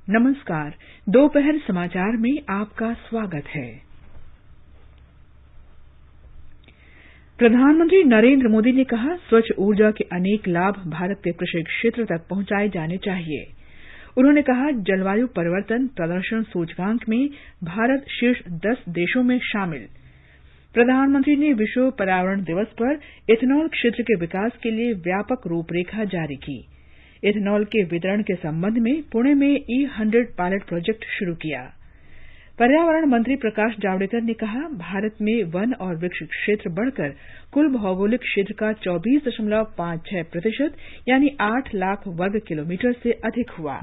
नमस्कार। दोपहर समाचार में आपका स्वागत है। प्रधानमंत्री नरेंद्र मोदी ने कहा, स्वच्छ ऊर्जा के अनेक लाभ भारत के कृषि क्षेत्र तक पहुंचाए जाने चाहिए। उन्होंने कहा, जलवायु परिवर्तन प्रदर्शन सूचकांक में भारत शीर्ष 10 देशों में शामिल। प्रधानमंत्री ने विश्व पर्यावरण दिवस पर इथेनॉल क्षेत्र के विकास के लिए व्यापक रूपरेखा जारी की। इथेनॉल के वितरण के संबंध में पुणे में E100 पायलट प्रोजेक्ट शुरू किया। पर्यावरण मंत्री प्रकाश जावड़ेकर ने कहा, भारत में वन और वृक्ष क्षेत्र बढ़कर कुल भौगोलिक क्षेत्र का 24.56% यानी 8 लाख वर्ग किलोमीटर से अधिक हुआ।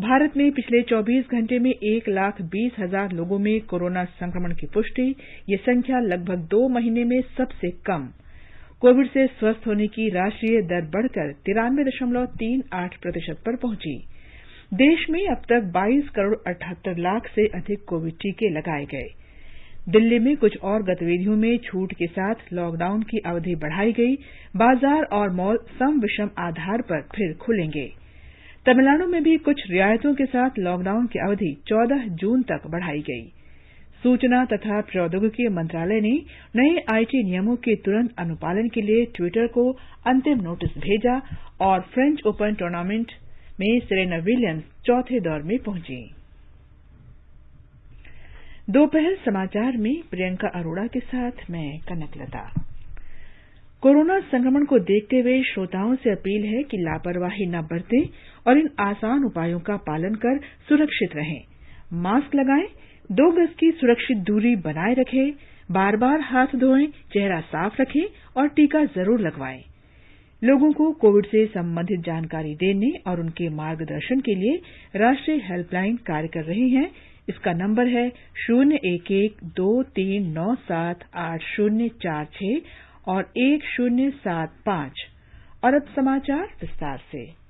भारत में पिछले 24 घंटे में 1,20,000 लोगों में कोरोना संक्रमण की पुष्टि। ये संख्या लगभग 2 महीने में सबसे कम। कोविड से स्वस्थ होने की राष्ट्रीय दर बढ़कर 93.38% पर पहुंची। देश में अब तक 22 करोड़ 78 लाख से अधिक कोविड टीके लगाए गए। दिल्ली में कुछ और गतिविधियों में छूट के साथ लॉकडाउन की अवधि बढ़ाई गई। बाजार और मॉल सम विषम आधार पर फिर खुलेंगे। तमिलनाडु में भी कुछ रियायतों के साथ लॉकडाउन की अवधि 14 जून तक बढ़ाई गई। सूचना तथा प्रौद्योगिकी मंत्रालय ने नए आईटी नियमों के तुरंत अनुपालन के लिए ट्विटर को अंतिम नोटिस भेजा और फ्रेंच ओपन टूर्नामेंट में सेरेना विलियम्स चौथे दौर में पहुंची। दोपहर समाचार में प्रियंका अरोड़ा के साथ मैं कनकलता। कोरोना संक्रमण को देखते हुए श्रोताओं से अपील है कि लापरवाही न बरतें और इन आसान उपायों का पालन कर सुरक्षित रहें। मास्क लगाएं, 2 गज की सुरक्षित दूरी बनाए रखें, बार-बार हाथ धोएं, चेहरा साफ रखें और टीका जरूर लगवाएं। लोगों को कोविड से संबंधित जानकारी देने और उनके मार्गदर्शन के लिए राष्ट्रीय हेल्पलाइन कार्य कर रही है। इसका नंबर है 01123978046 और 1075। और अब समाचार विस्तार से।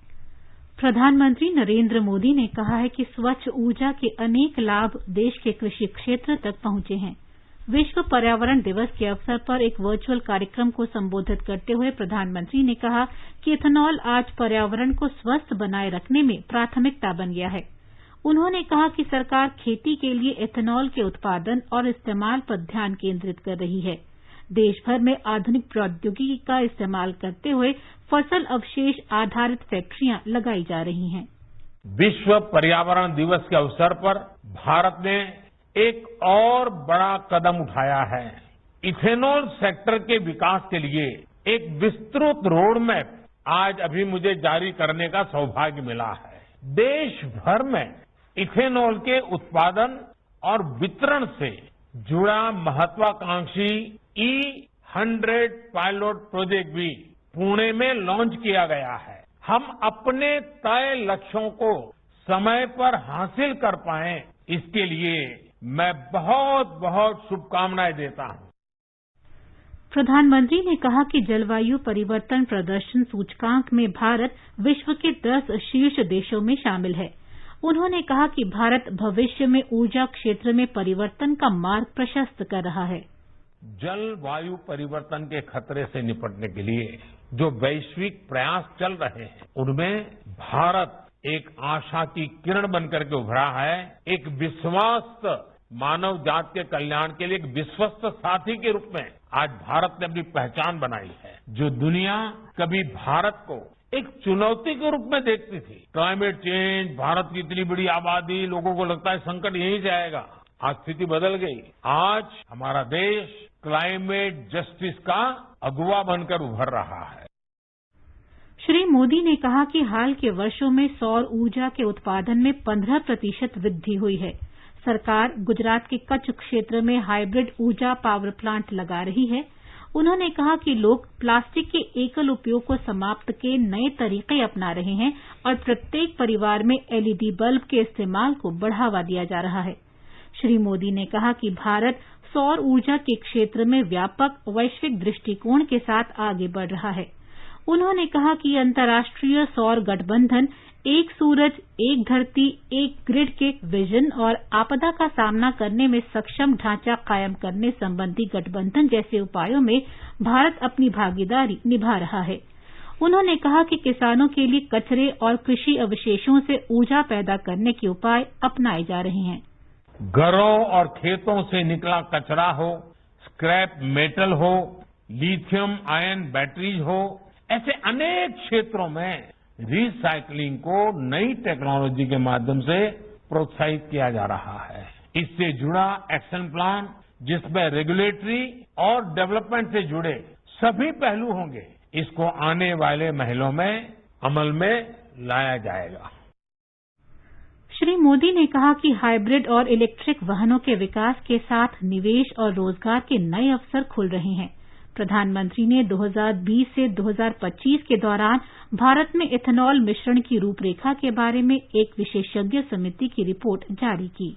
प्रधानमंत्री नरेंद्र मोदी ने कहा है कि स्वच्छ ऊर्जा के अनेक लाभ देश के कृषि क्षेत्र तक पहुंचे हैं। विश्व पर्यावरण दिवस के अवसर पर एक वर्चुअल कार्यक्रम को संबोधित करते हुए प्रधानमंत्री ने कहा कि इथेनॉल आज पर्यावरण को स्वस्थ बनाए रखने में प्राथमिकता बन गया है। उन्होंने कहा कि सरकार खेती के लिए इथेनॉल के उत्पादन और इस्तेमाल पर ध्यान केंद्रित कर रही है। देश भर में आधुनिक प्रौद्योगिकी का इस्तेमाल करते हुए फसल अवशेष आधारित फैक्ट्रियां लगाई जा रही हैं। विश्व पर्यावरण दिवस के अवसर पर भारत ने एक और बड़ा कदम उठाया है। इथेनॉल सेक्टर के विकास के लिए एक विस्तृत रोड मैप आज अभी मुझे जारी करने का सौभाग्य मिला है। देश भर में इथेनॉल के उत्पादन और वितरण से जुड़ा महत्वाकांक्षी E100 पायलट प्रोजेक्ट भी पुणे में लॉन्च किया गया है। हम अपने तय लक्ष्यों को समय पर हासिल कर पाएं, इसके लिए मैं बहुत बहुत शुभकामनाएं देता हूं। प्रधानमंत्री ने कहा कि जलवायु परिवर्तन प्रदर्शन सूचकांक में भारत विश्व के 10 शीर्ष देशों में शामिल है। उन्होंने कहा कि भारत भविष्य में ऊर्जा क्षेत्र में परिवर्तन का मार्ग प्रशस्त कर रहा है। जलवायु परिवर्तन के खतरे से निपटने के लिए जो वैश्विक प्रयास चल रहे हैं, उनमें भारत एक आशा की किरण बनकर के उभरा है। एक विश्वस्त मानव जात के कल्याण के लिए एक विश्वस्त साथी के रूप में आज भारत ने अपनी पहचान बनाई है। जो दुनिया कभी भारत को एक चुनौती के रूप में देखती थी, क्लाइमेट चेंज, भारत की इतनी बड़ी आबादी, लोगों को लगता है संकट यहीं से आएगा, आज स्थिति बदल गई। आज हमारा देश क्लाइमेट जस्टिस का अगुवा बनकर उभर रहा है। श्री मोदी ने कहा कि हाल के वर्षों में सौर ऊर्जा के उत्पादन में 15% वृद्धि हुई है। सरकार गुजरात के कच्छ क्षेत्र में हाइब्रिड ऊर्जा पावर प्लांट लगा रही है। उन्होंने कहा कि लोग प्लास्टिक के एकल उपयोग को समाप्त के नए तरीके अपना रहे हैं और प्रत्येक परिवार में LED बल्ब के इस्तेमाल को बढ़ावा दिया जा रहा है। श्री मोदी ने कहा कि भारत सौर ऊर्जा के क्षेत्र में व्यापक वैश्विक दृष्टिकोण के साथ आगे बढ़ रहा है। उन्होंने कहा कि अंतर्राष्ट्रीय सौर गठबंधन एक सूरज, एक धरती, एक ग्रिड के विजन और आपदा का सामना करने में सक्षम ढांचा कायम करने संबंधी गठबंधन जैसे उपायों में भारत अपनी भागीदारी निभा रहा है। उन्होंने कहा कि किसानों के लिए कचरे और कृषि अवशेषों से ऊर्जा पैदा करने के उपाय अपनाए जा रहे हैं। घरों और खेतों से निकला कचरा हो, स्क्रैप मेटल हो, लिथियम आयन बैटरीज हो, ऐसे अनेक क्षेत्रों में रिसाइकलिंग को नई टेक्नोलॉजी के माध्यम से प्रोत्साहित किया जा रहा है। इससे जुड़ा एक्शन प्लान जिसमें रेगुलेटरी और डेवलपमेंट से जुड़े सभी पहलू होंगे, इसको आने वाले महीनों में अमल में लाया जाएगा। श्री मोदी ने कहा कि हाइब्रिड और इलेक्ट्रिक वाहनों के विकास के साथ निवेश और रोजगार के नए अवसर खुल रहे हैं। प्रधानमंत्री ने 2020 से 2025 के दौरान भारत में इथेनॉल मिश्रण की रूपरेखा के बारे में एक विशेषज्ञ समिति की रिपोर्ट जारी की।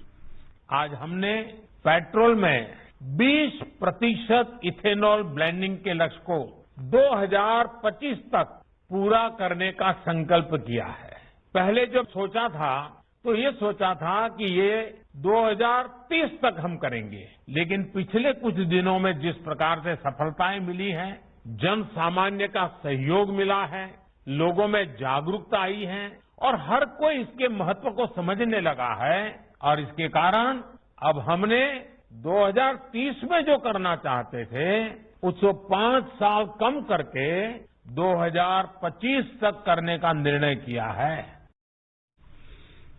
आज हमने पेट्रोल में 20% इथेनॉल ब्लेंडिंग के लक्ष्य को 2025 तक पूरा करने का संकल्प किया है। पहले जब सोचा था तो ये सोचा था कि ये 2030 तक हम करेंगे, लेकिन पिछले कुछ दिनों में जिस प्रकार से सफलताएं मिली हैं, जन सामान्य का सहयोग मिला है, लोगों में जागरूकता आई है और हर कोई इसके महत्व को समझने लगा है, और इसके कारण अब हमने 2030 में जो करना चाहते थे उसको 5 साल कम करके 2025 तक करने का निर्णय किया है।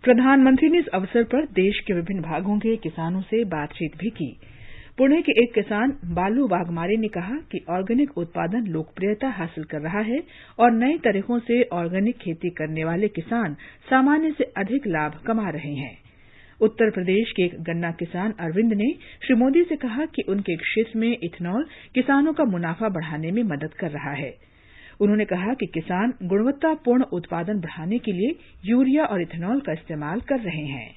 प्रधानमंत्री ने इस अवसर पर देश के विभिन्न भागों के किसानों से बातचीत भी की। पुणे के एक किसान बालू वाघमारे ने कहा कि ऑर्गेनिक उत्पादन लोकप्रियता हासिल कर रहा है और नए तरीकों से ऑर्गेनिक खेती करने वाले किसान सामान्य से अधिक लाभ कमा रहे हैं। उत्तर प्रदेश के एक गन्ना किसान अरविंद ने श्री मोदी से कहा कि उनके क्षेत्र में इथेनॉल किसानों का मुनाफा बढ़ाने में मदद कर रहा है। उन्होंने कहा कि किसान गुणवत्तापूर्ण उत्पादन बढ़ाने के लिए यूरिया और इथेनॉल का इस्तेमाल कर रहे हैं।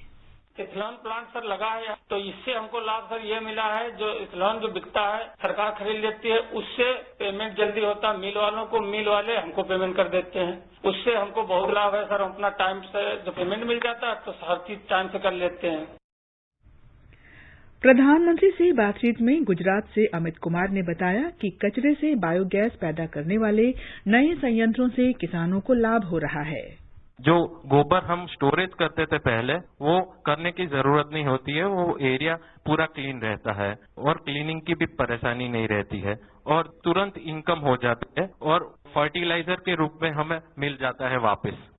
इथेनॉल प्लांट सर लगा है तो इससे हमको लाभ सर ये मिला है, जो इथेनॉल जो बिकता है सरकार खरीद लेती है, उससे पेमेंट जल्दी होता है मिल वालों को, मिल वाले हमको पेमेंट कर देते हैं, उससे हमको बहुत लाभ है सर। हम अपना टाइम से जो पेमेंट मिल जाता है तो हर चीज टाइम से कर लेते हैं। प्रधानमंत्री से बातचीत में गुजरात से अमित कुमार ने बताया कि कचरे से बायोगैस पैदा करने वाले नए संयंत्रों से किसानों को लाभ हो रहा है। जो गोबर हम स्टोरेज करते थे पहले, वो करने की जरूरत नहीं होती है, वो एरिया पूरा क्लीन रहता है और क्लीनिंग की भी परेशानी नहीं रहती है और तुरंत इनकम हो जाती है और फर्टिलाइजर के रूप में हमें मिल जाता है वापस।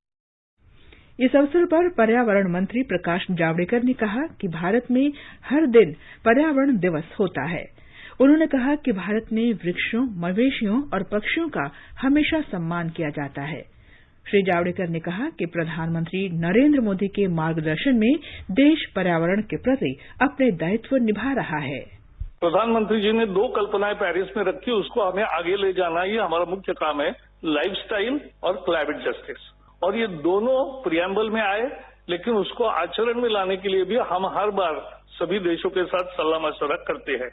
इस अवसर पर पर्यावरण मंत्री प्रकाश जावड़ेकर ने कहा कि भारत में हर दिन पर्यावरण दिवस होता है। उन्होंने कहा कि भारत में वृक्षों, मवेशियों और पक्षियों का हमेशा सम्मान किया जाता है। श्री जावड़ेकर ने कहा कि प्रधानमंत्री नरेंद्र मोदी के मार्गदर्शन में देश पर्यावरण के प्रति अपने दायित्व निभा रहा है। प्रधानमंत्री जी ने 2 कल्पनाएं पेरिस में रखी, उसको हमें आगे ले जाना, ये हमारा मुख्य काम है, लाइफस्टाइल और क्लाइमेट जस्टिस। और ये दोनों प्रियम्बल में आए, लेकिन उसको आचरण में लाने के लिए भी हम हर बार सभी देशों के साथ सलाह मशवरा करते हैं।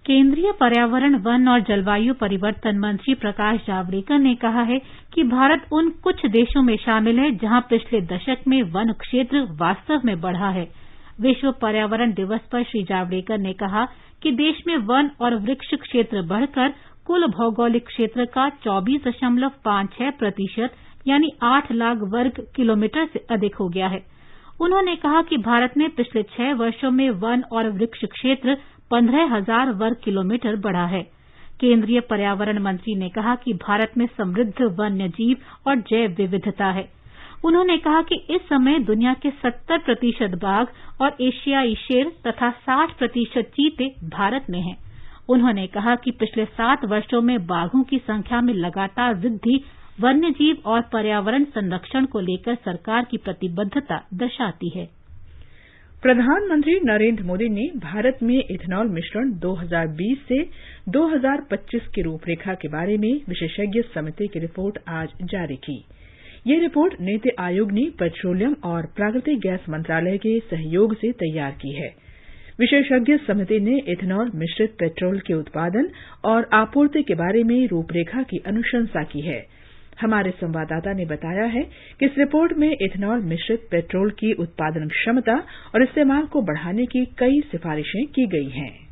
केंद्रीय पर्यावरण, वन और जलवायु परिवर्तन मंत्री प्रकाश जावड़ेकर ने कहा है कि भारत उन कुछ देशों में शामिल है जहां पिछले दशक में वन क्षेत्र वास्तव में बढ़ा है। विश्व पर्यावरण दिवस पर श्री जावड़ेकर ने कहा कि देश में वन और वृक्ष क्षेत्र बढ़कर कुल भौगोलिक क्षेत्र का 24.56% यानी 8 लाख वर्ग किलोमीटर से अधिक हो गया है। उन्होंने कहा कि भारत में पिछले 6 वर्षों में वन और वृक्ष क्षेत्र 15,000 वर्ग किलोमीटर बढ़ा है। केंद्रीय पर्यावरण मंत्री ने कहा कि भारत में समृद्ध वन्य जीव और जैव विविधता है। उन्होंने कहा कि इस समय दुनिया के 70% बाघ और एशियाई शेर तथा 60% चीते भारत में हैं। उन्होंने कहा कि पिछले 7 वर्षों में बाघों की संख्या में लगातार वृद्धि वन्यजीव और पर्यावरण संरक्षण को लेकर सरकार की प्रतिबद्धता दर्शाती है। प्रधानमंत्री नरेंद्र मोदी ने भारत में इथेनॉल मिश्रण 2020 से 2025 की रूपरेखा के बारे में विशेषज्ञ समिति की रिपोर्ट आज जारी की। ये रिपोर्ट नीति आयोग ने पेट्रोलियम और प्राकृतिक गैस मंत्रालय के सहयोग से तैयार की है। विशेषज्ञ समिति ने इथेनॉल मिश्रित पेट्रोल के उत्पादन और आपूर्ति के बारे में रूपरेखा की अनुशंसा की है। हमारे संवाददाता ने बताया है कि इस रिपोर्ट में इथेनॉल मिश्रित पेट्रोल की उत्पादन क्षमता और इस्तेमाल को बढ़ाने की कई सिफारिशें की गई हैं।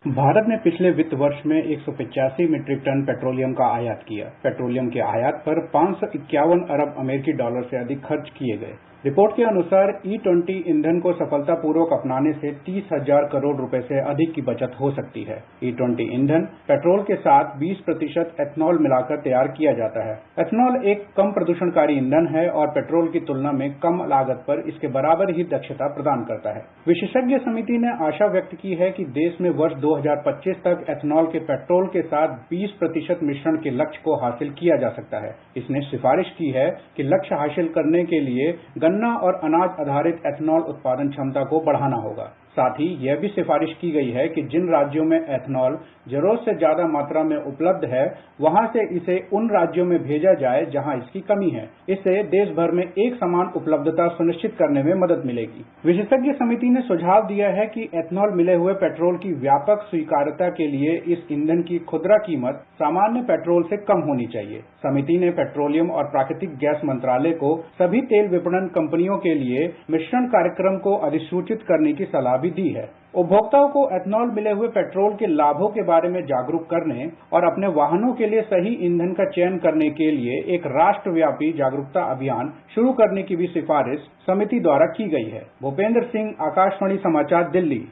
भारत ने पिछले वित्त वर्ष में 185 मीट्रिक टन पेट्रोलियम का आयात किया। पेट्रोलियम के आयात पर 551 अरब अमेरिकी डॉलर से अधिक खर्च किए गए। रिपोर्ट के अनुसार E20 ईंधन को सफलतापूर्वक अपनाने से 30,000 करोड़ रुपए से अधिक की बचत हो सकती है। E20 ईंधन पेट्रोल के साथ 20% एथनॉल मिलाकर तैयार किया जाता है। एथनॉल एक कम प्रदूषणकारी ईंधन है और पेट्रोल की तुलना में कम लागत पर इसके बराबर ही दक्षता प्रदान करता है। विशेषज्ञ समिति ने आशा व्यक्त की है कि देश में वर्ष 2025 तक एथनॉल के पेट्रोल के साथ 20% मिश्रण के लक्ष्य को हासिल किया जा सकता है। इसने सिफारिश की है कि लक्ष्य हासिल करने के लिए गन्ना और अनाज आधारित एथनॉल उत्पादन क्षमता को बढ़ाना होगा। साथ ही यह भी सिफारिश की गई है कि जिन राज्यों में एथनॉल जरूरत से ज्यादा मात्रा में उपलब्ध है, वहां से इसे उन राज्यों में भेजा जाए जहां इसकी कमी है। इससे देश भर में एक समान उपलब्धता सुनिश्चित करने में मदद मिलेगी। विशेषज्ञ समिति ने सुझाव दिया है कि एथनॉल मिले हुए पेट्रोल की व्यापक स्वीकार्यता के लिए इस ईंधन की खुदरा कीमत सामान्य पेट्रोल से कम होनी चाहिए। समिति ने पेट्रोलियम और प्राकृतिक गैस मंत्रालय को सभी तेल विपणन कंपनियों के लिए मिश्रण कार्यक्रम को अधिसूचित करने की सलाह भी दी है। उपभोक्ताओं को एथनॉल मिले हुए पेट्रोल के लाभों के बारे में जागरूक करने और अपने वाहनों के लिए सही ईंधन का चयन करने के लिए एक राष्ट्रव्यापी जागरूकता अभियान शुरू करने की भी सिफारिश समिति द्वारा की गई है। भूपेंद्र सिंह, आकाशवाणी समाचार, दिल्ली।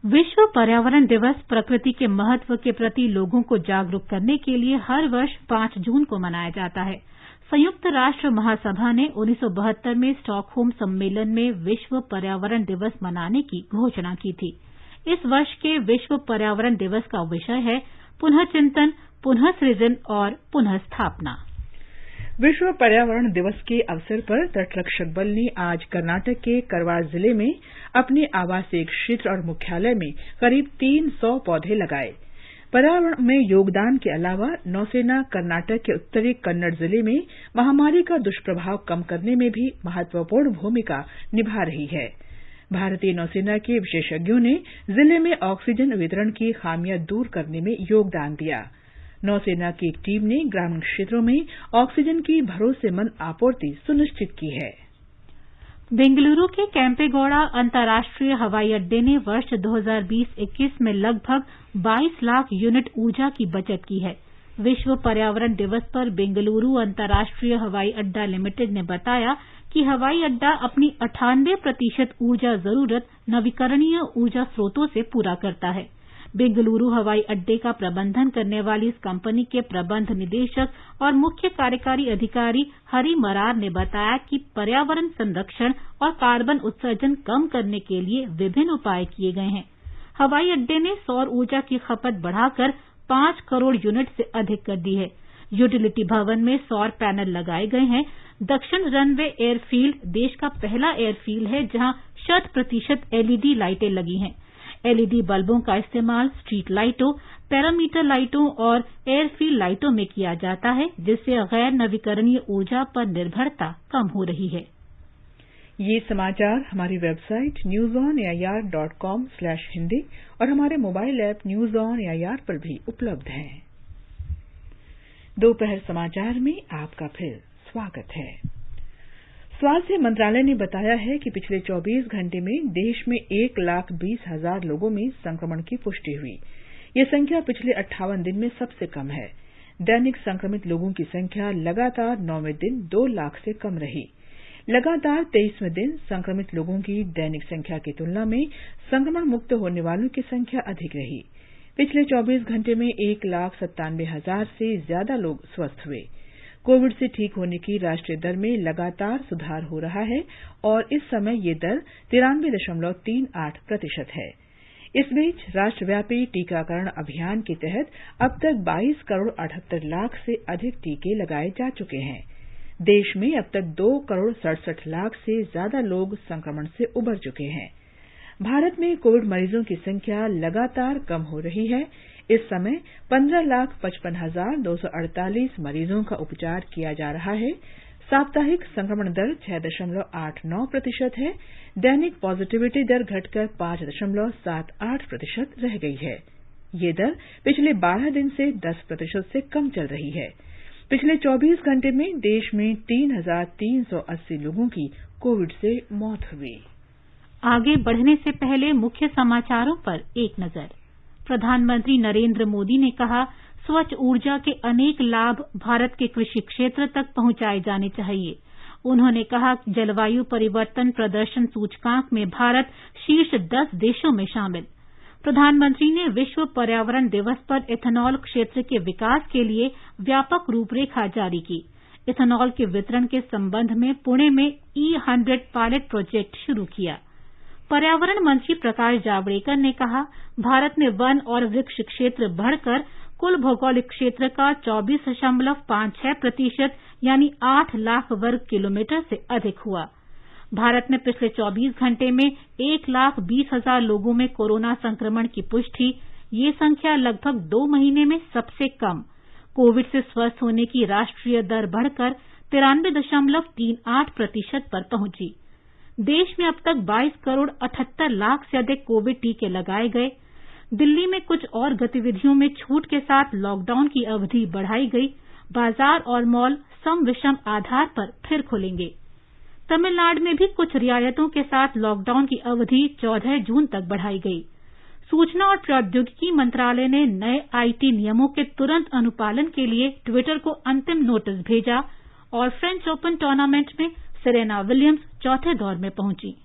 विश्व पर्यावरण दिवस प्रकृति के महत्व के प्रति लोगों को जागरूक करने के लिए हर वर्ष 5 जून को मनाया जाता है। संयुक्त राष्ट्र महासभा ने 1972 में स्टॉकहोम सम्मेलन में विश्व पर्यावरण दिवस मनाने की घोषणा की थी। इस वर्ष के विश्व पर्यावरण दिवस का विषय है पुनः चिंतन, पुनः सृजन और पुनः स्थापना। विश्व पर्यावरण दिवस के अवसर पर तटरक्षक बल ने आज कर्नाटक के करवार जिले में अपने आवासीय क्षेत्र और मुख्यालय में करीब 300 पौधे लगाए। पर्यावरण में योगदान के अलावा नौसेना कर्नाटक के उत्तरी कन्नड़ जिले में महामारी का दुष्प्रभाव कम करने में भी महत्वपूर्ण भूमिका निभा रही है। भारतीय नौसेना के विशेषज्ञों ने जिले में ऑक्सीजन वितरण की खामियां दूर करने में योगदान दिया। नौसेना की एक टीम ने ग्रामीण क्षेत्रों में ऑक्सीजन की भरोसेमंद आपूर्ति सुनिश्चित की है। बेंगलुरु के केम्पेगौड़ा अंतर्राष्ट्रीय हवाई अड्डे ने वर्ष 2020-21 में लगभग 22 लाख यूनिट ऊर्जा की बचत की है। विश्व पर्यावरण दिवस पर बेंगलुरु अंतर्राष्ट्रीय हवाई अड्डा लिमिटेड ने बताया कि हवाई अड्डा अपनी 98% ऊर्जा जरूरत नवीकरणीय ऊर्जा स्रोतों से पूरा करता है। बेंगलुरु हवाई अड्डे का प्रबंधन करने वाली इस कंपनी के प्रबंध निदेशक और मुख्य कार्यकारी अधिकारी हरि मरार ने बताया कि पर्यावरण संरक्षण और कार्बन उत्सर्जन कम करने के लिए विभिन्न उपाय किए गए हैं। हवाई अड्डे ने सौर ऊर्जा की खपत बढ़ाकर 5 करोड़ यूनिट से अधिक कर दी है। यूटिलिटी भवन में सौर पैनल लगाए गए हैं। दक्षिण रनवे एयरफील्ड देश का पहला एयरफील्ड है जहां 100% LED लाइटें लगी हैं। LED बल्बों का इस्तेमाल स्ट्रीट लाइटों, पैरामीटर लाइटों और एयरफील्ड लाइटों में किया जाता है, जिससे गैर नवीकरणीय ऊर्जा पर निर्भरता कम हो रही है। ये समाचार हमारी वेबसाइट newsonair.com/hindi और हमारे mobile app news on AIR पर भी उपलब्ध हैं। दोपहर समाचार में आपका फिर स्वागत है। स्वास्थ्य मंत्रालय ने बताया है कि पिछले 24 घंटे में देश में 1,20,000 लोगों में संक्रमण की पुष्टि हुई। यह संख्या पिछले 58 दिन में सबसे कम है। दैनिक संक्रमित लोगों की संख्या लगातार 9वें दिन 2 लाख से कम रही। लगातार 23वें दिन संक्रमित लोगों की दैनिक संख्या की तुलना में संक्रमण मुक्त होने वालों की संख्या अधिक रही। पिछले 24 घंटे में 1,97,000 से ज्यादा लोग स्वस्थ हुए। कोविड से ठीक होने की राष्ट्रीय दर में लगातार सुधार हो रहा है और इस समय ये दर 93.38% है। इस बीच राष्ट्रव्यापी टीकाकरण अभियान के तहत अब तक 22 करोड़ 78 लाख से अधिक टीके लगाए जा चुके हैं। देश में अब तक 2 करोड़ 67 लाख से ज्यादा लोग संक्रमण से उबर चुके हैं। भारत में कोविड मरीजों की संख्या लगातार कम हो रही है। इस समय 15,55,248 मरीजों का उपचार किया जा रहा है। साप्ताहिक संक्रमण दर 6.89% है। दैनिक पॉजिटिविटी दर घटकर 5.78% रह गई है। ये दर पिछले 12 दिन से 10% से कम चल रही है। पिछले 24 घंटे में देश में 3,380 लोगों की कोविड से मौत हुई। आगे बढ़ने से पहले मुख्य समाचारों पर एक नजर। प्रधानमंत्री नरेंद्र मोदी ने कहा, स्वच्छ ऊर्जा के अनेक लाभ भारत के कृषि क्षेत्र तक पहुंचाए जाने चाहिए। उन्होंने कहा, जलवायु परिवर्तन प्रदर्शन सूचकांक में भारत शीर्ष 10 देशों में शामिल। प्रधानमंत्री ने विश्व पर्यावरण दिवस पर इथेनॉल क्षेत्र के विकास के लिए व्यापक रूपरेखा जारी की। इथेनॉल के वितरण के संबंध में पुणे में E100 पायलट प्रोजेक्ट शुरू किया। पर्यावरण मंत्री प्रकाश जावड़ेकर ने कहा, भारत में वन और वृक्ष क्षेत्र बढ़कर कुल भौगोलिक क्षेत्र का 24.56% यानी 8 लाख वर्ग किलोमीटर से अधिक हुआ। भारत में पिछले 24 घंटे में 1,20,000 लोगों में कोरोना संक्रमण की पुष्टि। ये संख्या लगभग 2 महीने में सबसे कम। कोविड से स्वस्थ होने की राष्ट्रीय दर बढ़कर 93.38% पर पहुंची। देश में अब तक 22 करोड़ 78 लाख से अधिक कोविड टीके लगाए गए। दिल्ली में कुछ और गतिविधियों में छूट के साथ लॉकडाउन की अवधि बढ़ाई गई। बाजार और मॉल सम विषम आधार पर फिर खुलेंगे। तमिलनाडु में भी कुछ रियायतों के साथ लॉकडाउन की अवधि 14 जून तक बढ़ाई गई। सूचना और प्रौद्योगिकी मंत्रालय ने नए आईटी नियमों के तुरंत अनुपालन के लिए ट्विटर को अंतिम नोटिस भेजा और फ्रेंच ओपन टूर्नामेंट में सेरेना विलियम्स चौथे दौर में पहुंची।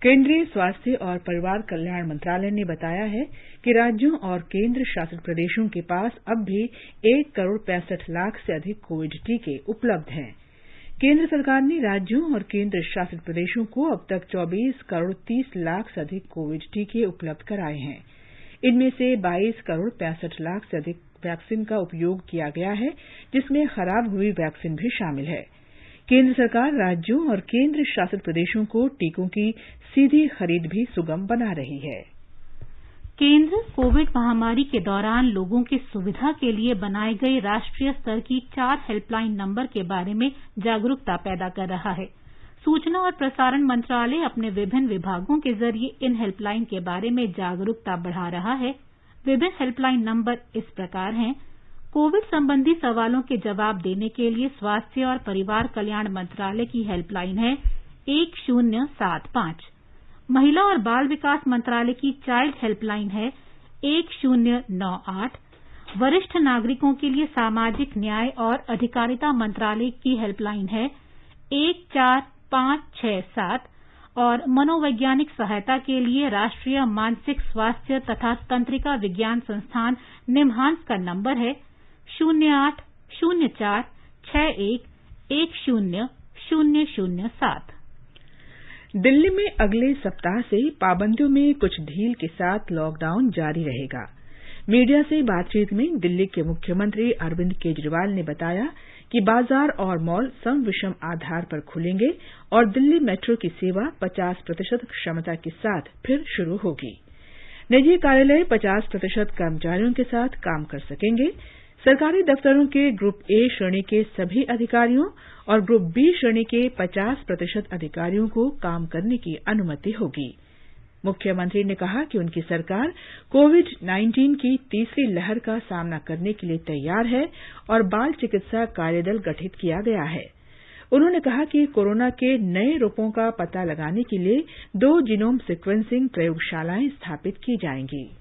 केंद्रीय स्वास्थ्य और परिवार कल्याण मंत्रालय ने बताया है कि राज्यों और केंद्र शासित प्रदेशों के पास अब भी 1 करोड़ 65 लाख से अधिक कोविड टीके उपलब्ध हैं। केंद्र सरकार ने राज्यों और केंद्र शासित प्रदेशों को अब तक 24 करोड़ 30 लाख से अधिक कोविड टीके उपलब्ध कराए हैं। इनमें से 22 करोड़ 65 लाख से अधिक वैक्सीन का उपयोग किया गया है, जिसमें खराब हुई वैक्सीन भी शामिल है। केंद्र सरकार राज्यों और केंद्र शासित प्रदेशों को टीकों की सीधी खरीद भी सुगम बना रही है। केंद्र कोविड महामारी के दौरान लोगों की सुविधा के लिए बनाए गए राष्ट्रीय स्तर की 4 हेल्पलाइन नंबर के बारे में जागरूकता पैदा कर रहा है। सूचना और प्रसारण मंत्रालय अपने विभिन्न विभागों के जरिए इन हेल्पलाइन के बारे में जागरूकता बढ़ा रहा है। विभिन्न हेल्पलाइन नंबर इस प्रकार हैं। कोविड संबंधी सवालों के जवाब देने के लिए स्वास्थ्य और परिवार कल्याण मंत्रालय की हेल्पलाइन है 1075। महिला और बाल विकास मंत्रालय की चाइल्ड हेल्पलाइन है 1098। वरिष्ठ नागरिकों के लिए सामाजिक न्याय और अधिकारिता मंत्रालय की हेल्पलाइन है 14567 और मनोवैज्ञानिक सहायता के लिए राष्ट्रीय मानसिक स्वास्थ्य तथा तंत्रिका विज्ञान संस्थान निमहांस का नंबर है 080461100007। दिल्ली में अगले सप्ताह से पाबंदियों में कुछ ढील के साथ लॉकडाउन जारी रहेगा। मीडिया से बातचीत में दिल्ली के मुख्यमंत्री अरविंद केजरीवाल ने बताया कि बाजार और मॉल सम विषम आधार पर खुलेंगे और दिल्ली मेट्रो की सेवा 50% क्षमता के साथ फिर शुरू होगी। निजी कार्यालय 50% कर्मचारियों के साथ काम कर सकेंगे। सरकारी दफ्तरों के ग्रुप ए श्रेणी के सभी अधिकारियों और ग्रुप बी श्रेणी के 50% अधिकारियों को काम करने की अनुमति होगी। मुख्यमंत्री ने कहा कि उनकी सरकार कोविड-19 की तीसरी लहर का सामना करने के लिए तैयार है और बाल चिकित्सा कार्यदल गठित किया गया है। उन्होंने कहा कि कोरोना के नए रूपों का पता लगाने के लिए 2 जीनोम सीक्वेंसिंग प्रयोगशालाएं स्थापित की जाएंगी।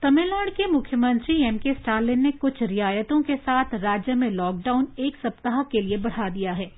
तमिलनाडु के मुख्यमंत्री एमके स्टालिन ने कुछ रियायतों के साथ राज्य में लॉकडाउन 1 सप्ताह के लिए बढ़ा दिया है।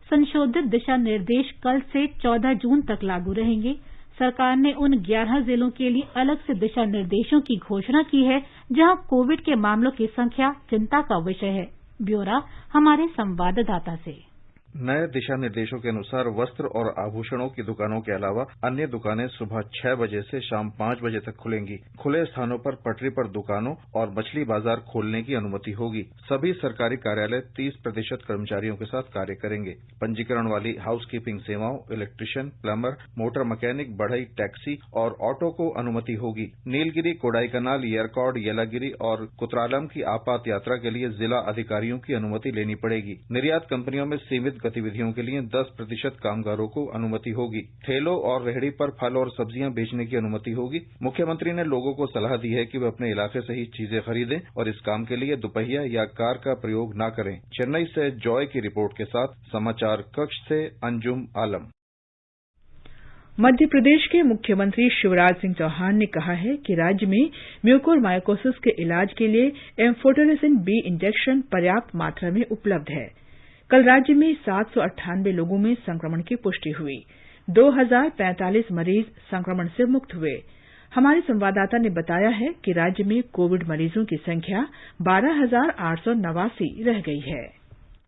संशोधित दिशा निर्देश कल से 14 जून तक लागू रहेंगे। सरकार ने उन 11 जिलों के लिए अलग से दिशा निर्देशों की घोषणा की है जहां कोविड के मामलों की संख्या चिंता का विषय है। ब्यौरा हमारे संवाददाता से। नए दिशा निर्देशों के अनुसार वस्त्र और आभूषणों की दुकानों के अलावा अन्य दुकानें सुबह 6 बजे से शाम 5 बजे तक खुलेंगी। खुले स्थानों पर पटरी पर दुकानों और मछली बाजार खोलने की अनुमति होगी। सभी सरकारी कार्यालय 30% कर्मचारियों के साथ कार्य करेंगे। पंजीकरण वाली हाउसकीपिंग सेवाओं, इलेक्ट्रीशियन, प्लम्बर, मोटर मैकेनिक, बढ़ई, टैक्सी और ऑटो को अनुमति होगी। नीलगिरी, कोडाईकनाल, येरकॉड, येलागिरी और कुतरालम की आपात यात्रा के लिए जिला अधिकारियों की अनुमति लेनी पड़ेगी। निर्यात कंपनियों में सीमित गतिविधियों के लिए 10% कामगारों को अनुमति होगी। ठेलों और रेहड़ी पर फल और सब्जियां बेचने की अनुमति होगी। मुख्यमंत्री ने लोगों को सलाह दी है कि वे अपने इलाके से ही चीजें खरीदें और इस काम के लिए दुपहिया या कार का प्रयोग न करें। चेन्नई से जॉय की रिपोर्ट के साथ समाचार कक्ष से अंजुम आलम। मध्य प्रदेश के मुख्यमंत्री शिवराज सिंह चौहान ने कहा है कि राज्य में म्यूकोरमाइकोसिस के इलाज के लिए एम्फोटेरिसिन बी इंजेक्शन पर्याप्त मात्रा में उपलब्ध है। कल राज्य में 798 लोगों में संक्रमण की पुष्टि हुई। 2045 मरीज संक्रमण से मुक्त हुए। हमारे संवाददाता ने बताया है कि राज्य में कोविड मरीजों की संख्या 12,889 रह गई है।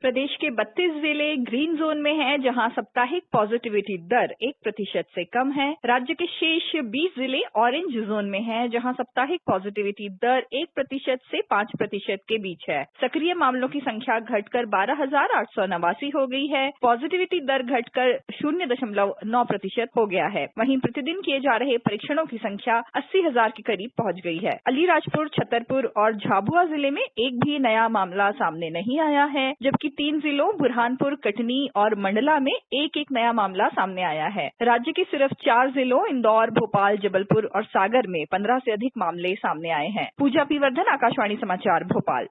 प्रदेश के 32 जिले ग्रीन जोन में हैं, जहां साप्ताहिक पॉजिटिविटी दर 1% से कम है। राज्य के शेष 20 जिले ऑरेंज जोन में हैं, जहां साप्ताहिक पॉजिटिविटी दर 1% से 5% के बीच है। सक्रिय मामलों की संख्या घटकर 12,889 हो गई है। पॉजिटिविटी दर घटकर 0.9% हो गया है। वहीं प्रतिदिन किए जा रहे परीक्षणों की संख्या 80,000 के करीब पहुंच गई है। अलीराजपुर, छतरपुर और झाबुआ जिले में एक भी नया मामला सामने नहीं आया है, जबकि 3 जिलों बुरहानपुर, कटनी और मंडला में एक नया मामला सामने आया है। राज्य के सिर्फ 4 जिलों इंदौर, भोपाल, जबलपुर और सागर में 15 से अधिक मामले सामने आए हैं। पूजा पी वर्धन, आकाशवाणी समाचार, भोपाल।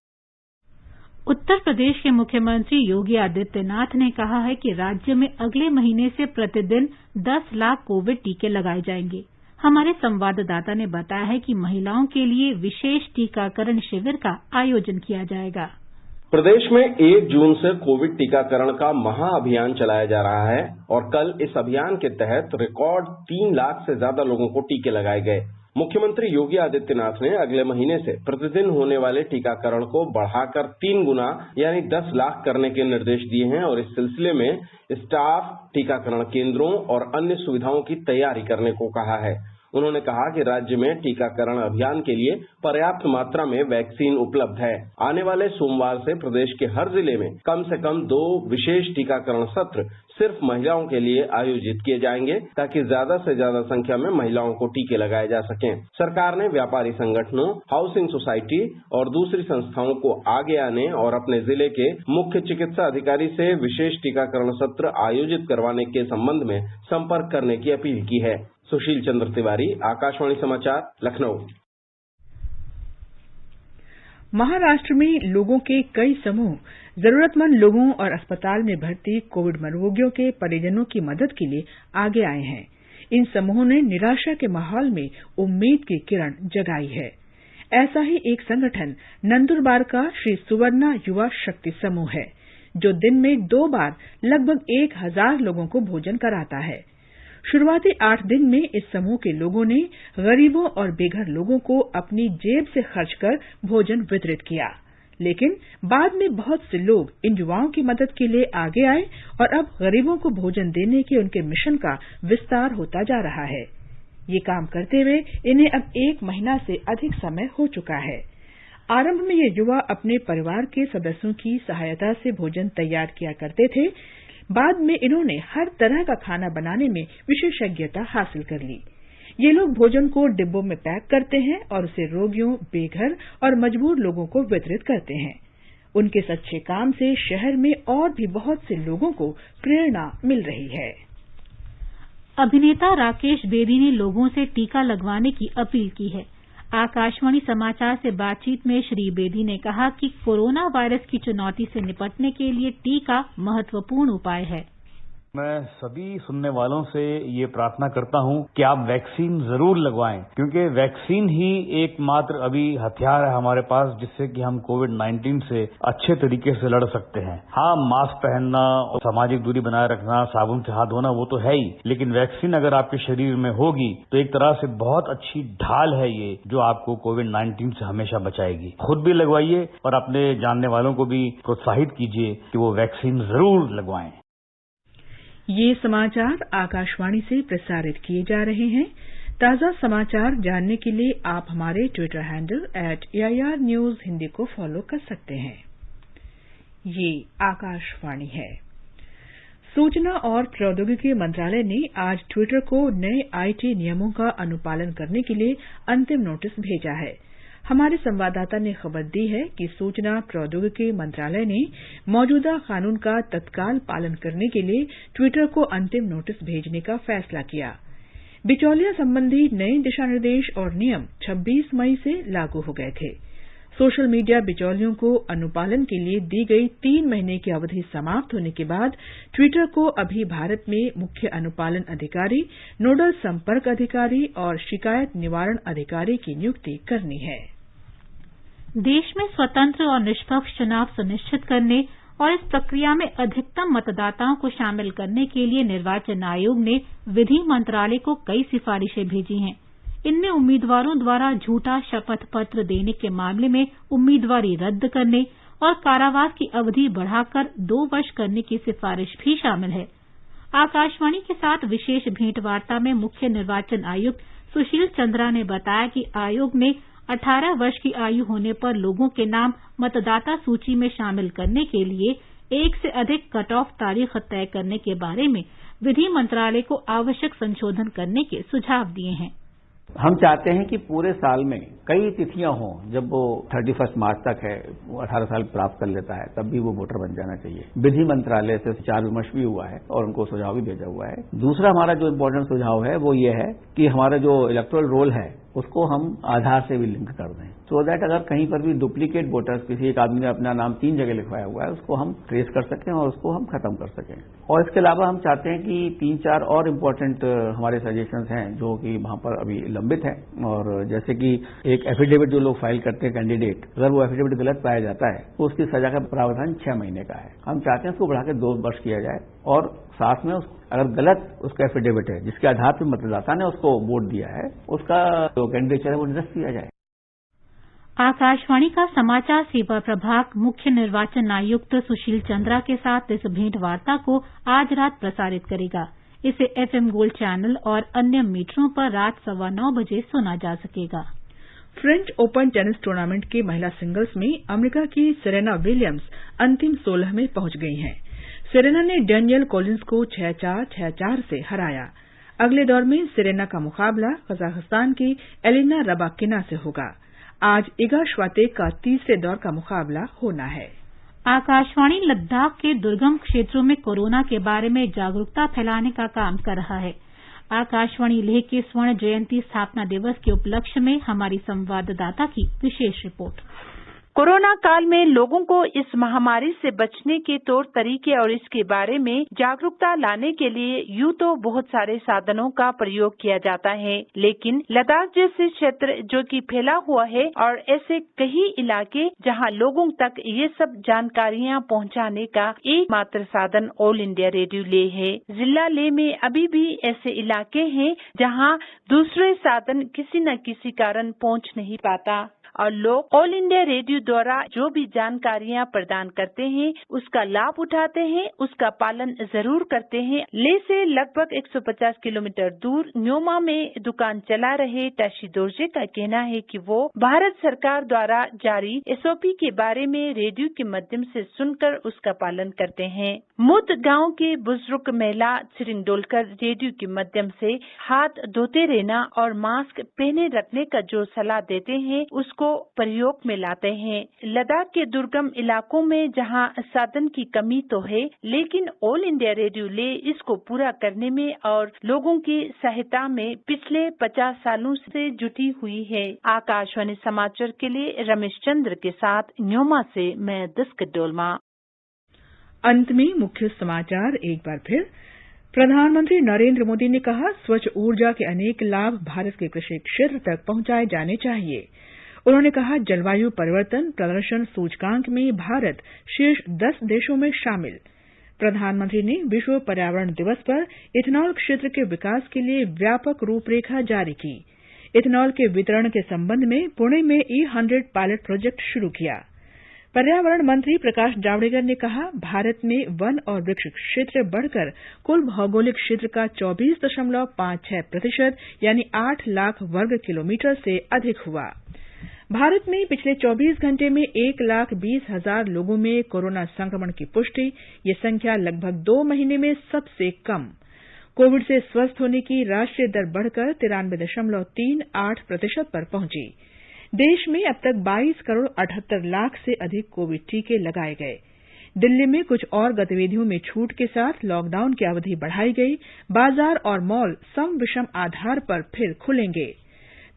उत्तर प्रदेश के मुख्यमंत्री योगी आदित्यनाथ ने कहा है कि राज्य में अगले महीने से प्रतिदिन 10 लाख कोविड टीके लगाए जाएंगे। हमारे संवाददाता ने बताया है कि महिलाओं के लिए विशेष टीकाकरण शिविर का आयोजन किया जाएगा। प्रदेश में 1 जून से कोविड टीकाकरण का महाअभियान चलाया जा रहा है और कल इस अभियान के तहत रिकॉर्ड 3 लाख से ज्यादा लोगों को टीके लगाए गए। मुख्यमंत्री योगी आदित्यनाथ ने अगले महीने से प्रतिदिन होने वाले टीकाकरण को बढ़ाकर 3 गुना यानी 10 लाख करने के निर्देश दिए हैं और इस सिलसिले में स्टाफ, टीकाकरण केंद्रों और अन्य सुविधाओं की तैयारी करने को कहा है। उन्होंने कहा कि राज्य में टीकाकरण अभियान के लिए पर्याप्त मात्रा में वैक्सीन उपलब्ध है। आने वाले सोमवार से प्रदेश के हर जिले में कम से कम 2 विशेष टीकाकरण सत्र सिर्फ महिलाओं के लिए आयोजित किए जाएंगे, ताकि ज्यादा से ज्यादा संख्या में महिलाओं को टीके लगाए जा सकें। सरकार ने व्यापारी संगठनों, हाउसिंग सोसाइटी और दूसरी संस्थाओं को आगे आने और अपने जिले के मुख्य चिकित्सा अधिकारी से विशेष टीकाकरण सत्र आयोजित करवाने के संबंध में संपर्क करने की अपील की है। सुशील चंद्र तिवारी, आकाशवाणी समाचार, लखनऊ। महाराष्ट्र में लोगों के कई समूह जरूरतमंद लोगों और अस्पताल में भर्ती कोविड रोगियों के परिजनों की मदद के लिए आगे आए हैं। इन समूहों ने निराशा के माहौल में उम्मीद की किरण जगाई है। ऐसा ही एक संगठन नंदुरबार का श्री सुवर्णा युवा शक्ति समूह है, जो दिन में 2 बार लगभग 1000 लोगों को भोजन कराता है। शुरुआती 8 दिन में इस समूह के लोगों ने गरीबों और बेघर लोगों को अपनी जेब से खर्च कर भोजन वितरित किया, लेकिन बाद में बहुत से लोग इन युवाओं की मदद के लिए आगे आए और अब गरीबों को भोजन देने के उनके मिशन का विस्तार होता जा रहा है। ये काम करते हुए इन्हें अब 1 महीना से अधिक समय हो चुका है। आरंभ में ये युवा अपने परिवार के सदस्यों की सहायता से भोजन तैयार किया करते थे। बाद में इन्होंने हर तरह का खाना बनाने में विशेषज्ञता हासिल कर ली। ये लोग भोजन को डिब्बों में पैक करते हैं और उसे रोगियों, बेघर और मजबूर लोगों को वितरित करते हैं। उनके सच्चे काम से शहर में और भी बहुत से लोगों को प्रेरणा मिल रही है। अभिनेता राकेश बेदी ने लोगों से टीका लगवाने की अपील की है। आकाशवाणी समाचार से बातचीत में श्री बेदी ने कहा कि कोरोना वायरस की चुनौती से निपटने के लिए टीका महत्वपूर्ण उपाय है। मैं सभी सुनने वालों से ये प्रार्थना करता हूं कि आप वैक्सीन जरूर लगवाएं, क्योंकि वैक्सीन ही एकमात्र अभी हथियार है हमारे पास जिससे कि हम कोविड-19 से अच्छे तरीके से लड़ सकते हैं। हाँ, मास्क पहनना, सामाजिक दूरी बनाए रखना, साबुन से हाथ धोना, वो तो है ही, लेकिन वैक्सीन अगर आपके शरीर में होगी तो एक तरह से बहुत अच्छी ढाल है ये, जो आपको कोविड-19 से हमेशा बचाएगी। खुद भी लगवाइए और अपने जानने वालों को भी प्रोत्साहित कीजिए कि वो वैक्सीन जरूर लगवाएं। ये समाचार आकाशवाणी से प्रसारित किए जा रहे हैं। ताजा समाचार जानने के लिए आप हमारे Twitter handle @AIR News Hindi को फॉलो कर सकते हैं। ये आकाशवाणी है। सूचना और प्रौद्योगिकी मंत्रालय ने आज ट्विटर को नए IT नियमों का अनुपालन करने के लिए अंतिम नोटिस भेजा है। हमारे संवाददाता ने खबर दी है कि सूचना प्रौद्योगिकी मंत्रालय ने मौजूदा कानून का तत्काल पालन करने के लिए ट्विटर को अंतिम नोटिस भेजने का फैसला किया। बिचौलिया संबंधी नए दिशा निर्देश और नियम 26 मई से लागू हो गए थे। सोशल मीडिया बिचौलियों को अनुपालन के लिए दी गई 3 महीने की अवधि समाप्त होने के बाद ट्विटर को अभी भारत में मुख्य अनुपालन अधिकारी, नोडल संपर्क अधिकारी और शिकायत निवारण अधिकारी की नियुक्ति करनी है। देश में स्वतंत्र और निष्पक्ष चुनाव सुनिश्चित करने और इस प्रक्रिया में अधिकतम मतदाताओं को शामिल करने के लिए निर्वाचन आयोग ने विधि मंत्रालय को कई सिफारिशें भेजी हैं। इनमें उम्मीदवारों द्वारा झूठा शपथ पत्र देने के मामले में उम्मीदवारी रद्द करने और कारावास की अवधि बढ़ाकर 2 वर्ष करने की सिफारिश भी शामिल है। आकाशवाणी के साथ विशेष भेंटवार्ता में मुख्य निर्वाचन आयुक्त सुशील चंद्रा ने बताया कि आयोग ने 18 वर्ष की आयु होने पर लोगों के नाम मतदाता सूची में शामिल करने के लिए 1 से अधिक कट ऑफ तारीख तय करने के बारे में विधि मंत्रालय को आवश्यक संशोधन करने के सुझाव दिए हैं। हम चाहते हैं कि पूरे साल में कई तिथियां हों, जब वो 31 मार्च तक है, वो 18 साल प्राप्त कर लेता है, तब भी वो वोटर बन जाना चाहिए। विधि मंत्रालय से विचार विमर्श भी हुआ है और उनको सुझाव भी भेजा हुआ है। दूसरा हमारा जो इम्पोर्टेंट सुझाव है वो ये है कि हमारा जो इलेक्टोरल रोल है उसको हम आधार से भी लिंक कर दें, सो दैट अगर कहीं पर भी डुप्लीकेट वोटर्स, किसी एक आदमी ने अपना नाम 3 जगह लिखवाया हुआ है, उसको हम ट्रेस कर सकें और उसको हम खत्म कर सकें। और इसके अलावा हम चाहते हैं कि 3-4 और इम्पोर्टेंट हमारे सजेशंस हैं जो कि वहां पर अभी लंबित हैं। और जैसे कि एक एफिडेविट जो लोग फाइल करते हैं कैंडिडेट, अगर वो एफिडेविट गलत पाया जाता है तो उसकी सजा का प्रावधान 6 महीने का है। हम चाहते हैं उसको बढ़ा के 2 वर्ष किया जाए और साथ में अगर गलत उसका एफिडेविट है जिसके आधार पर मतदाता ने उसको वोट दिया है, उसका जो कैंडिडेट है वो निरस्त किया जाए। आकाशवाणी का समाचार सेवा प्रभाग मुख्य निर्वाचन आयुक्त सुशील चंद्रा के साथ इस भेंटवार्ता को आज रात प्रसारित करेगा। इसे एफएम गोल्ड चैनल और अन्य मीटरों पर रात 9:15 बजे सुना जा सकेगा। फ्रेंच ओपन टेनिस टूर्नामेंट के महिला सिंगल्स में अमेरिका की सेरेना विलियम्स अंतिम 16 में पहुंच गई हैं। सेरेना ने डेनियल कॉलिंस को 6-4, 6-4 से हराया। अगले दौर में सेरेना का मुकाबला कजाकिस्तान की एलिना रबाकिना से होगा। आज इगा श्वातेक का तीसरे दौर का मुकाबला होना है। आकाशवाणी लद्दाख के दुर्गम क्षेत्रों में कोरोना के बारे में जागरूकता फैलाने का काम कर रहा है। आकाशवाणी लेह के स्वर्ण जयंती स्थापना दिवस के उपलक्ष्य में हमारी संवाददाता की विशेष रिपोर्ट। कोरोना काल में लोगों को इस महामारी से बचने के तौर तरीके और इसके बारे में जागरूकता लाने के लिए यूं तो बहुत सारे साधनों का प्रयोग किया जाता है, लेकिन लद्दाख जैसे क्षेत्र जो कि फैला हुआ है और ऐसे कई इलाके जहां लोगों तक ये सब जानकारियां पहुंचाने का एकमात्र साधन ऑल इंडिया रेडियो लेह है। जिला लेह में अभी भी ऐसे इलाके हैं जहां दूसरे साधन किसी न किसी कारण पहुंच नहीं पाता और लोग ऑल इंडिया रेडियो द्वारा जो भी जानकारियां प्रदान करते हैं उसका लाभ उठाते हैं, उसका पालन जरूर करते हैं। लेह से लगभग 150 किलोमीटर दूर न्योमा में दुकान चला रहे टशी दोर्जे का कहना है कि वो भारत सरकार द्वारा जारी एसओपी के बारे में रेडियो के माध्यम से सुनकर उसका पालन करते हैं। मुद गांव के बुजुर्ग महिला सिरिंग डोलकर रेडियो के माध्यम से हाथ धोते रहना और मास्क पहने रखने का जो सलाह देते हैं उसको प्रयोग में लाते हैं। लद्दाख के दुर्गम इलाकों में जहां साधन की कमी तो है, लेकिन ऑल इंडिया रेडियो ले इसको पूरा करने में और लोगों की सहायता में पिछले 50 सालों से जुटी हुई है। आकाशवाणी समाचार के लिए रमेश चंद्र के साथ न्योमा से मैं दस्कत डोलमा। अंत में मुख्य समाचार एक बार फिर। प्रधानमंत्री नरेंद्र मोदी ने कहा, स्वच्छ ऊर्जा के अनेक लाभ भारत के कृषि क्षेत्र तक पहुंचाए जाने चाहिए। उन्होंने कहा, जलवायु परिवर्तन प्रदर्शन सूचकांक में भारत शीर्ष 10 देशों में शामिल। प्रधानमंत्री ने विश्व पर्यावरण दिवस पर इथेनॉल क्षेत्र के विकास के लिए व्यापक रूपरेखा जारी की। इथेनॉल के वितरण के संबंध में पुणे में E100 पायलट प्रोजेक्ट शुरू किया। पर्यावरण मंत्री प्रकाश जावड़ेकर ने कहा, भारत में वन और वृक्ष क्षेत्र बढ़कर कुल भौगोलिक क्षेत्र का 24.56% यानी 8 लाख वर्ग किलोमीटर से अधिक हुआ। भारत में पिछले 24 घंटे में 1,20,000 लोगों में कोरोना संक्रमण की पुष्टि। ये संख्या लगभग 2 महीने में सबसे कम। कोविड से स्वस्थ होने की राष्ट्रीय दर बढ़कर 93.38% पर पहुंची। देश में अब तक 22 करोड़ 78 लाख से अधिक कोविड टीके लगाए गए। दिल्ली में कुछ और गतिविधियों में छूट के साथ लॉकडाउन की अवधि बढ़ाई गई। बाजार और मॉल सम विषम आधार पर फिर खुलेंगे।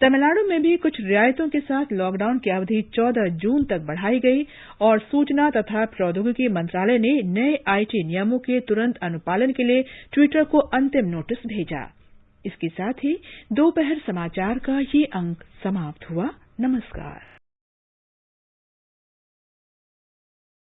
तमिलनाडु में भी कुछ रियायतों के साथ लॉकडाउन की अवधि 14 जून तक बढ़ाई गई और सूचना तथा प्रौद्योगिकी मंत्रालय ने नए आईटी नियमों के तुरंत अनुपालन के लिए ट्विटर को अंतिम नोटिस भेजा। इसके साथ ही दोपहर समाचार का ये अंक समाप्त हुआ। नमस्कार।